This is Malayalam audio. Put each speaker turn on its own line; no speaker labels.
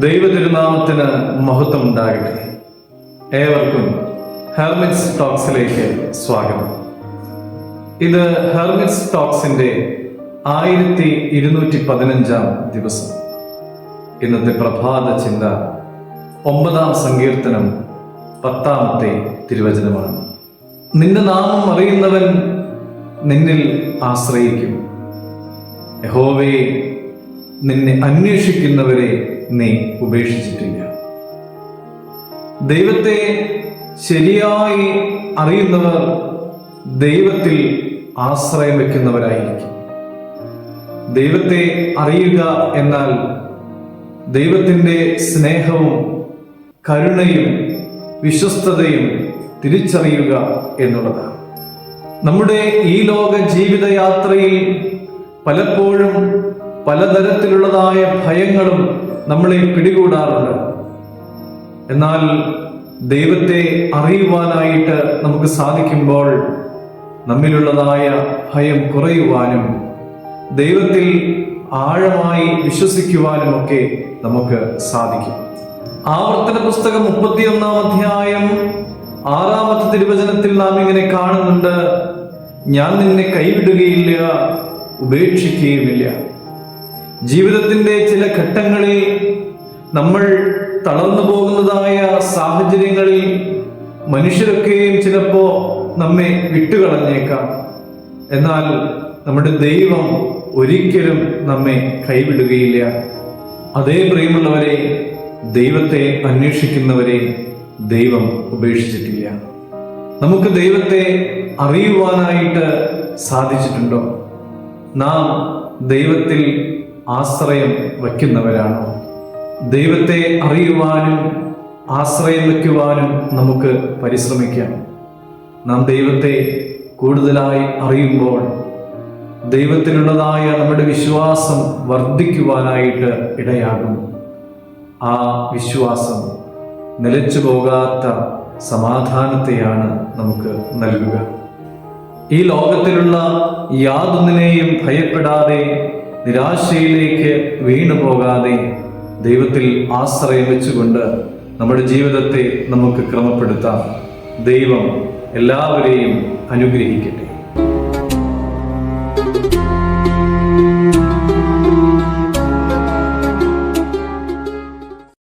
ദൈവതിരുനാമത്തിന് മഹത്വം ഉണ്ടാകട്ടെ. ഏവർക്കും ഹെർമിറ്റ്സ് ടോക്സിലേക്ക് സ്വാഗതം. ഇത് ഹെർമിറ്റ്സ് ടോക്സിന്റെ 1215 ദിവസം. ഇന്നത്തെ പ്രഭാത ചിന്ത 9-ാം സങ്കീർത്തനം 10-ാമത്തെ തിരുവചനമാണ്. നിന്റെ നാമം അറിയുന്നവൻ നിന്നിൽ ആശ്രയിക്കും. യഹോവേ, നിന്നെ അന്വേഷിക്കുന്നവരെ നീ ഉപേക്ഷിച്ചിട്ടില്ല. ദൈവത്തെ ശരിയായി അറിയുന്നവർ ദൈവത്തിൽ ആശ്രയം വെക്കുന്നവരായിരിക്കും. ദൈവത്തെ അറിയുക എന്നാൽ ദൈവത്തിൻ്റെ സ്നേഹവും കരുണയും വിശ്വസ്തതയും തിരിച്ചറിയുക എന്നുള്ളതാണ്. നമ്മുടെ ഈ ലോക ജീവിതയാത്രയിൽ പലപ്പോഴും പലതരത്തിലുള്ളതായ ഭയങ്ങളും നമ്മളെ പിടികൂടാറുണ്ട്. എന്നാൽ ദൈവത്തെ അറിയുവാനായിട്ട് നമുക്ക് സാധിക്കുമ്പോൾ നമ്മിലുള്ളതായ ഭയം കുറയുവാനും ദൈവത്തിൽ ആഴമായി വിശ്വസിക്കുവാനും ഒക്കെ നമുക്ക് സാധിക്കും. ആവർത്തന പുസ്തകം 31-ാം അധ്യായം 6-ാമത്തെ തിരുവചനത്തിൽ നാം ഇങ്ങനെ കാണുന്നുണ്ട്: ഞാൻ നിന്നെ കൈവിടുകയില്ല, ഉപേക്ഷിക്കുകയുമില്ല. ജീവിതത്തിന്റെ ചില ഘട്ടങ്ങളിൽ നമ്മൾ തളർന്നു പോകുന്നതായ സാഹചര്യങ്ങളിൽ മനുഷ്യരൊക്കെയും ചിലപ്പോ നമ്മെ വിട്ടുകളഞ്ഞേക്കാം. എന്നാൽ നമ്മുടെ ദൈവം ഒരിക്കലും നമ്മെ കൈവിടുകയില്ല. അതേ പ്രിയമുള്ളവരെ, ദൈവത്തെ അന്വേഷിക്കുന്നവരെ ദൈവം ഉപേക്ഷിച്ചിട്ടില്ല. നമുക്ക് ദൈവത്തെ അറിയുവാനായിട്ട് സാധിച്ചിട്ടുണ്ടോ? നാം ദൈവത്തിൽ ആശ്രയം വയ്ക്കുന്നവരാണോ? ദൈവത്തെ അറിയുവാനും ആശ്രയം വയ്ക്കുവാനും നമുക്ക് പരിശ്രമിക്കാം. നാം ദൈവത്തെ കൂടുതലായി അറിയുമ്പോൾ ദൈവത്തിലുള്ളതായ നമ്മുടെ വിശ്വാസം വർദ്ധിക്കുവാനായിട്ട് ഇടയാകും. ആ വിശ്വാസം നിലച്ചു പോകാത്ത സമാധാനത്തെയാണ് നമുക്ക് നൽകുക. ഈ ലോകത്തിലുള്ള യാതൊന്നിനെയും ഭയപ്പെടാതെ നിരാശയിലേക്ക് വീണു പോകാതെ ദൈവത്തിൽ ആശ്രയം വെച്ചുകൊണ്ട് നമ്മുടെ ജീവിതത്തെ നമുക്ക് ക്രമപ്പെടുത്താം. ദൈവം എല്ലാവരെയും അനുഗ്രഹിക്കട്ടെ.